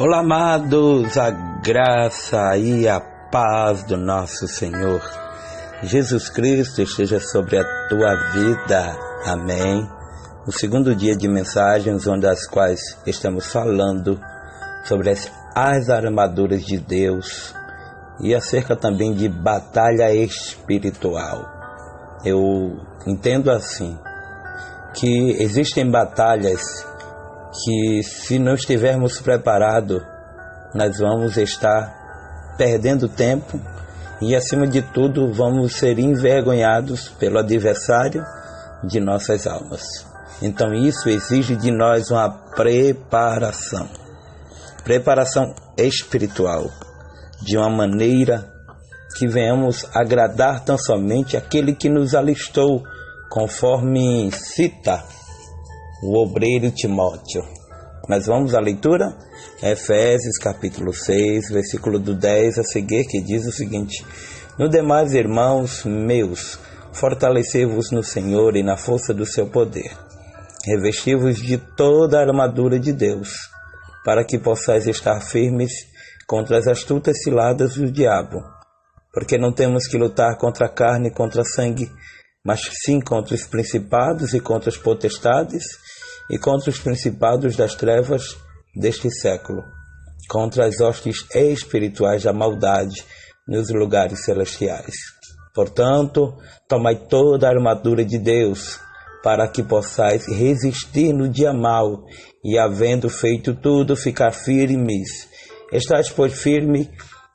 Olá, amados, a graça e a paz do nosso Senhor Jesus Cristo esteja sobre a tua vida. Amém. O segundo dia de mensagens, onde as quais estamos falando sobre as armaduras de Deus e acerca também de batalha espiritual. Eu entendo assim, que existem batalhas que, se não estivermos preparados, nós vamos estar perdendo tempo e, acima de tudo, vamos ser envergonhados pelo adversário de nossas almas. Então isso exige de nós uma preparação espiritual, de uma maneira que venhamos agradar tão somente aquele que nos alistou, conforme cita o obreiro Timóteo. Mas vamos à leitura? Efésios capítulo 6, versículo do 10 a seguir, que diz o seguinte: No demais, irmãos meus, fortalecei-vos no Senhor e na força do seu poder. Revesti-vos de toda a armadura de Deus, para que possais estar firmes contra as astutas ciladas do diabo. Porque não temos que lutar contra a carne e contra sangue, mas sim contra os principados e contra as potestades e contra os principados das trevas deste século, contra as hostes espirituais da maldade nos lugares celestiais. Portanto, tomai toda a armadura de Deus, para que possais resistir no dia mau, e havendo feito tudo, ficar firmes. Estais, pois, firme,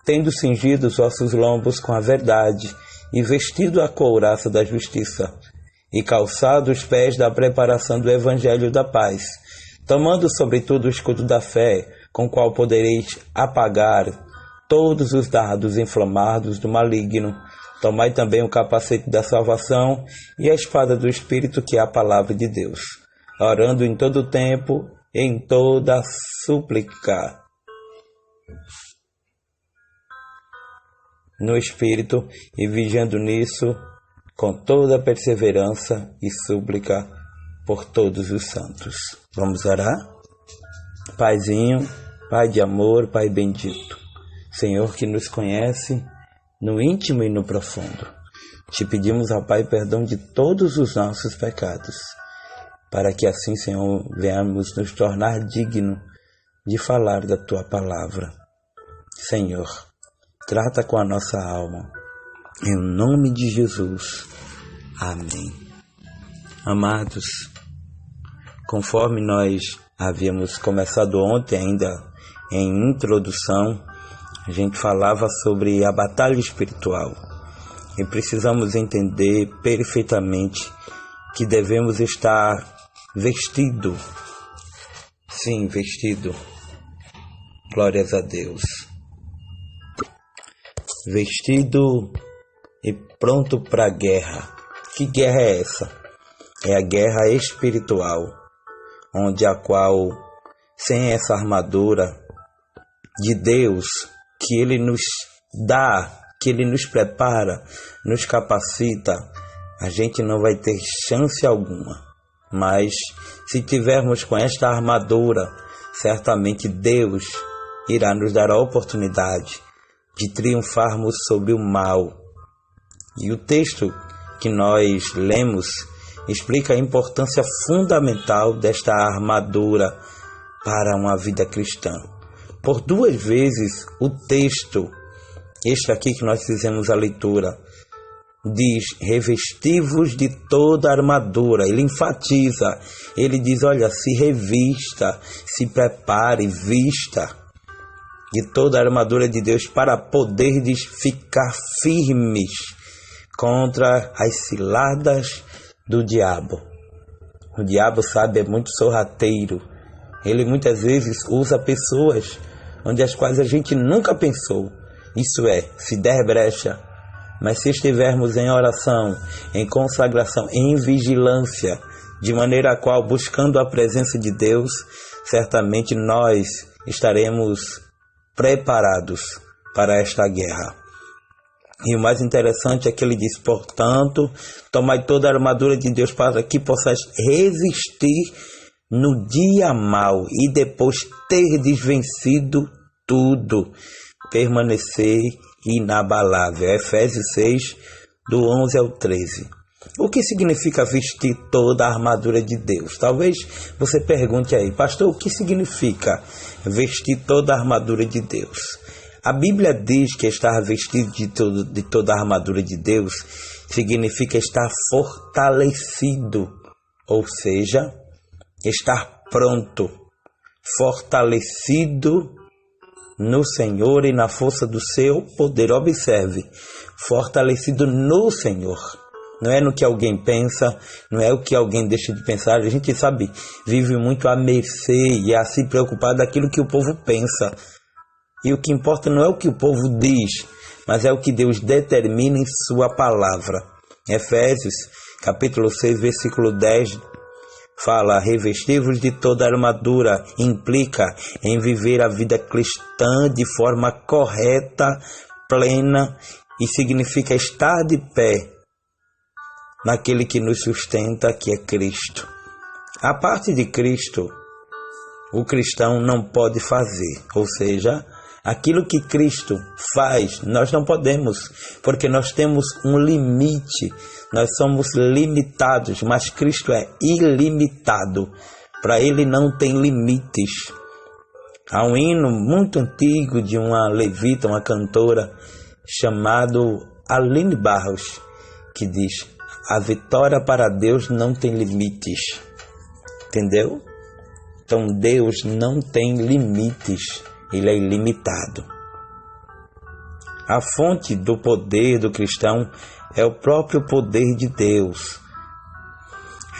tendo cingido os vossos lombos com a verdade, e vestido a couraça da justiça, e calçado os pés da preparação do evangelho da paz, tomando sobretudo o escudo da fé, com o qual podereis apagar todos os dardos inflamados do maligno. Tomai também o capacete da salvação e a espada do Espírito, que é a palavra de Deus, orando em todo o tempo, em toda súplica, no Espírito, e vigiando nisso com toda perseverança e súplica por todos os santos. Vamos orar? Paizinho, Pai de amor, Pai bendito, Senhor que nos conhece no íntimo e no profundo, te pedimos, ó Pai, perdão de todos os nossos pecados, para que assim, Senhor, venhamos nos tornar dignos de falar da Tua palavra. Senhor, trata com a nossa alma, em nome de Jesus. Amém. Amados, conforme nós havíamos começado ontem, ainda em introdução, a gente falava sobre a batalha espiritual. E precisamos entender perfeitamente que devemos estar vestido. Sim, vestido. Glórias a Deus. Vestido e pronto para a guerra. Que guerra é essa? É a guerra espiritual, onde a qual, sem essa armadura de Deus, que Ele nos dá, que Ele nos prepara, nos capacita, a gente não vai ter chance alguma. Mas se tivermos com esta armadura, certamente Deus irá nos dar a oportunidade de triunfarmos sobre o mal. E o texto que nós lemos explica a importância fundamental desta armadura para uma vida cristã. Por duas vezes o texto, este aqui que nós fizemos a leitura, diz: revesti-vos de toda a armadura. Ele enfatiza, ele diz: olha, se revista, se prepare, vista de toda a armadura de Deus, para poderdes ficar firmes contra as ciladas do diabo. O diabo, sabe, é muito sorrateiro. Ele muitas vezes usa pessoas onde as quais a gente nunca pensou. Isso é, se der brecha. Mas se estivermos em oração, em consagração, em vigilância, de maneira a qual, buscando a presença de Deus, certamente nós estaremos preparados para esta guerra. E o mais interessante é que ele diz: portanto, tomai toda a armadura de Deus, para que possais resistir no dia mau e depois terdes vencido tudo, permanecer inabalável. Efésios 6, do 11 ao 13. O que significa vestir toda a armadura de Deus? Talvez você pergunte aí, pastor, o que significa vestir toda a armadura de Deus? A Bíblia diz que estar vestido de toda a armadura de Deus significa estar fortalecido, ou seja, estar pronto, fortalecido no Senhor e na força do seu poder. Observe, fortalecido no Senhor. Não é no que alguém pensa, não é o que alguém deixa de pensar. A gente sabe, vive muito à mercê e a se preocupar daquilo que o povo pensa. E o que importa não é o que o povo diz, mas é o que Deus determina em sua palavra. Efésios, capítulo 6, versículo 10, fala: revestir-vos de toda a armadura, implica em viver a vida cristã de forma correta, plena, e significa estar de pé naquele que nos sustenta, que é Cristo. A parte de Cristo, o cristão não pode fazer, ou seja, aquilo que Cristo faz, nós não podemos, porque nós temos um limite, nós somos limitados, mas Cristo é ilimitado, para Ele não tem limites. Há um hino muito antigo de uma levita, uma cantora, chamado Aline Barros, que diz: a vitória para Deus não tem limites. Entendeu? Então Deus não tem limites, Ele é ilimitado. A fonte do poder do cristão é o próprio poder de Deus.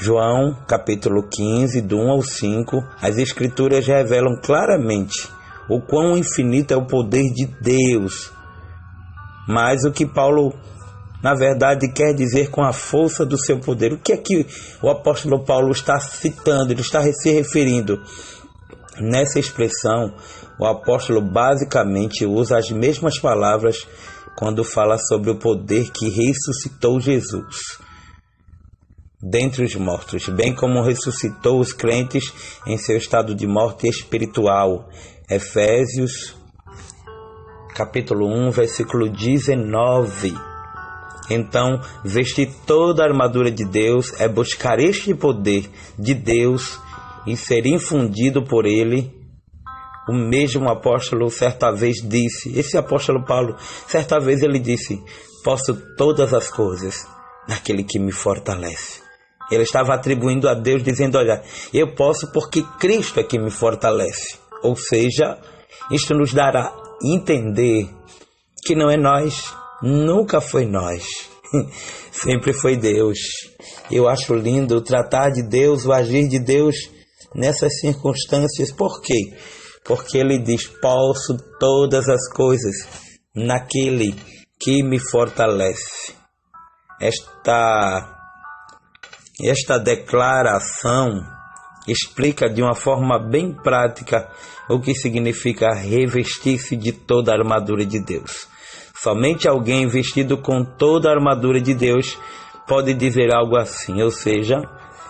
João, capítulo 15, do 1 ao 5, as Escrituras revelam claramente o quão infinito é o poder de Deus. Mas o que Paulo, na verdade, quer dizer com a força do seu poder? O que é que o apóstolo Paulo está citando? Ele está se referindo. Nessa expressão, o apóstolo basicamente usa as mesmas palavras quando fala sobre o poder que ressuscitou Jesus dentre os mortos, bem como ressuscitou os crentes em seu estado de morte espiritual. Efésios, capítulo 1, versículo 19. Então, vestir toda a armadura de Deus é buscar este poder de Deus e ser infundido por Ele. O mesmo apóstolo certa vez disse, esse apóstolo Paulo, certa vez ele disse: posso todas as coisas naquele que me fortalece. Ele estava atribuindo a Deus, dizendo: olha, eu posso porque Cristo é que me fortalece. Ou seja, isto nos dará a entender que não é nós, nunca foi nós, sempre foi Deus. Eu acho lindo o tratar de Deus, o agir de Deus nessas circunstâncias. Por quê? Porque Ele diz: posso todas as coisas naquele que me fortalece. Esta declaração explica de uma forma bem prática o que significa revestir-se de toda a armadura de Deus. Somente alguém vestido com toda a armadura de Deus pode dizer algo assim, ou seja,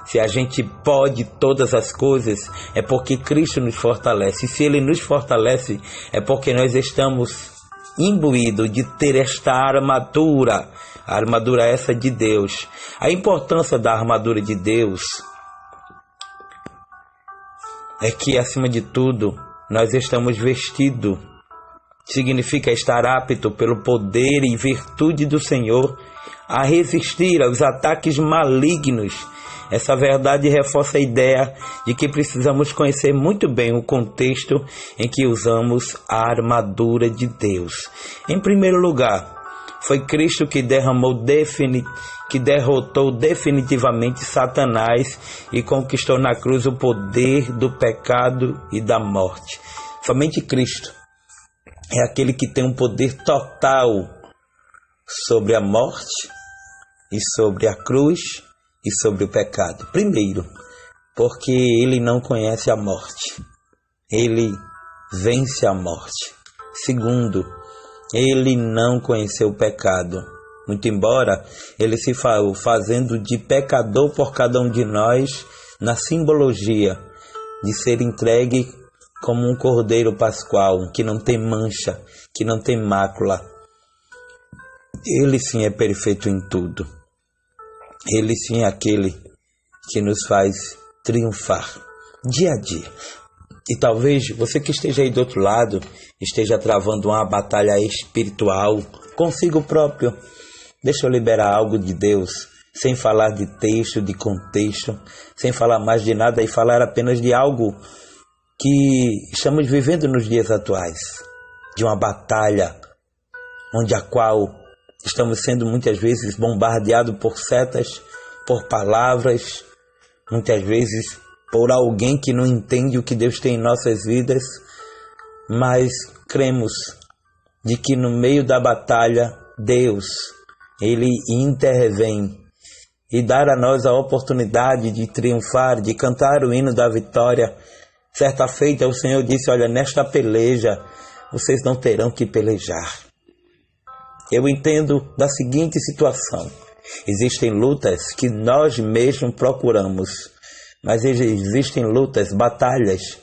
se a gente pode todas as coisas, é porque Cristo nos fortalece. E se Ele nos fortalece, é porque nós estamos imbuídos de ter esta armadura, a armadura essa de Deus. A importância da armadura de Deus é que, acima de tudo, nós estamos vestidos. Significa estar apto pelo poder e virtude do Senhor a resistir aos ataques malignos. Essa verdade reforça a ideia de que precisamos conhecer muito bem o contexto em que usamos a armadura de Deus. Em primeiro lugar, foi Cristo que derrotou definitivamente Satanás e conquistou na cruz o poder do pecado e da morte. Somente Cristo é aquele que tem um poder total sobre a morte e sobre a cruz e sobre o pecado. Primeiro, porque Ele não conhece a morte. Ele vence a morte. Segundo, Ele não conheceu o pecado. Muito embora Ele se fazendo de pecador por cada um de nós, na simbologia, de ser entregue como um cordeiro pascual, que não tem mancha, que não tem mácula. Ele sim é perfeito em tudo. Ele sim é aquele que nos faz triunfar dia a dia. E talvez você que esteja aí do outro lado esteja travando uma batalha espiritual consigo próprio. Deixa eu liberar algo de Deus, sem falar de texto, de contexto, sem falar mais de nada e falar apenas de algo que estamos vivendo nos dias atuais, de uma batalha onde a qual estamos sendo muitas vezes bombardeados por setas, por palavras, muitas vezes por alguém que não entende o que Deus tem em nossas vidas, mas cremos de que no meio da batalha Deus, Ele intervém e dá a nós a oportunidade de triunfar, de cantar o hino da vitória. Certa feita o Senhor disse, olha, nesta peleja vocês não terão que pelejar. Eu entendo da seguinte situação, existem lutas que nós mesmos procuramos, mas existem lutas, batalhas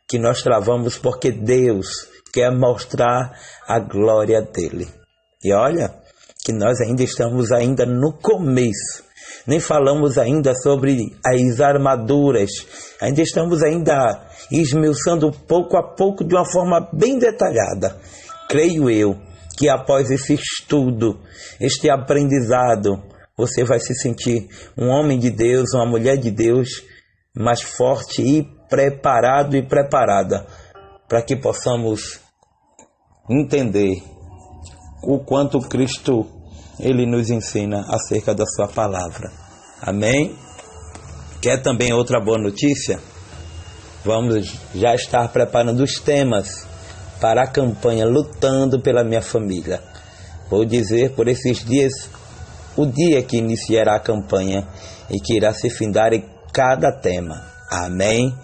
que nós travamos porque Deus quer mostrar a glória dele. E olha que nós ainda estamos no começo. Nem falamos ainda sobre as armaduras. Ainda estamos esmiuçando pouco a pouco de uma forma bem detalhada. Creio eu que após esse estudo, este aprendizado, você vai se sentir um homem de Deus, uma mulher de Deus, mais forte e preparado e preparada para que possamos entender o quanto Cristo Ele nos ensina acerca da sua palavra. Amém? Quer também outra boa notícia? Vamos já estar preparando os temas para a campanha Lutando pela Minha Família. Vou dizer por esses dias o dia que iniciará a campanha e que irá se findar em cada tema. Amém?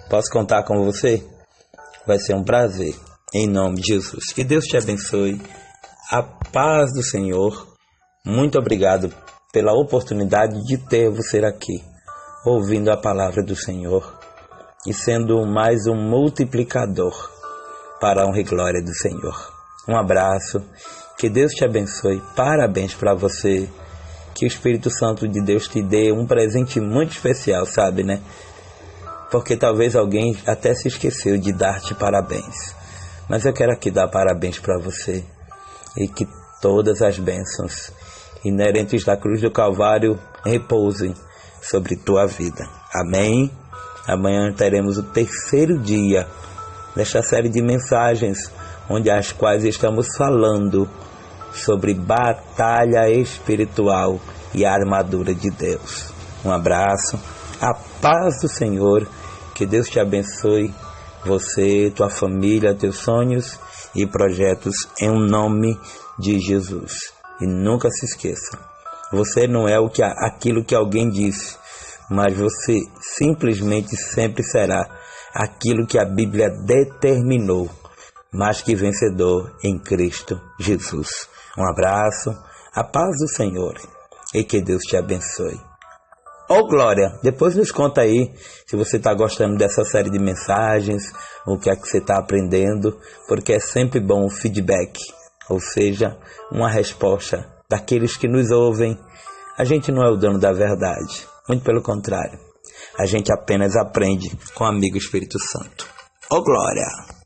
Posso contar com você? Vai ser um prazer. Em nome de Jesus. Que Deus te abençoe. A paz do Senhor. Muito obrigado pela oportunidade de ter você aqui, ouvindo a palavra do Senhor e sendo mais um multiplicador para a honra e glória do Senhor. Um abraço. Que Deus te abençoe. Parabéns para você. Que o Espírito Santo de Deus te dê um presente muito especial, sabe, né? Porque talvez alguém até se esqueceu de dar-te parabéns. Mas eu quero aqui dar parabéns para você. E que todas as bênçãos inerentes da cruz do Calvário repousem sobre tua vida. Amém? Amanhã teremos o terceiro dia desta série de mensagens, onde as quais estamos falando sobre batalha espiritual e a armadura de Deus. Um abraço, a paz do Senhor, que Deus te abençoe, você, tua família, teus sonhos e projetos, em nome de Jesus. E nunca se esqueça, você não é aquilo que alguém disse, mas você simplesmente sempre será aquilo que a Bíblia determinou, mais que vencedor em Cristo Jesus. Um abraço, a paz do Senhor e que Deus te abençoe. Oh glória, depois nos conta aí se você está gostando dessa série de mensagens, o que é que você está aprendendo, porque é sempre bom o feedback, ou seja, uma resposta daqueles que nos ouvem. A gente não é o dono da verdade, muito pelo contrário, a gente apenas aprende com o amigo Espírito Santo. Oh glória!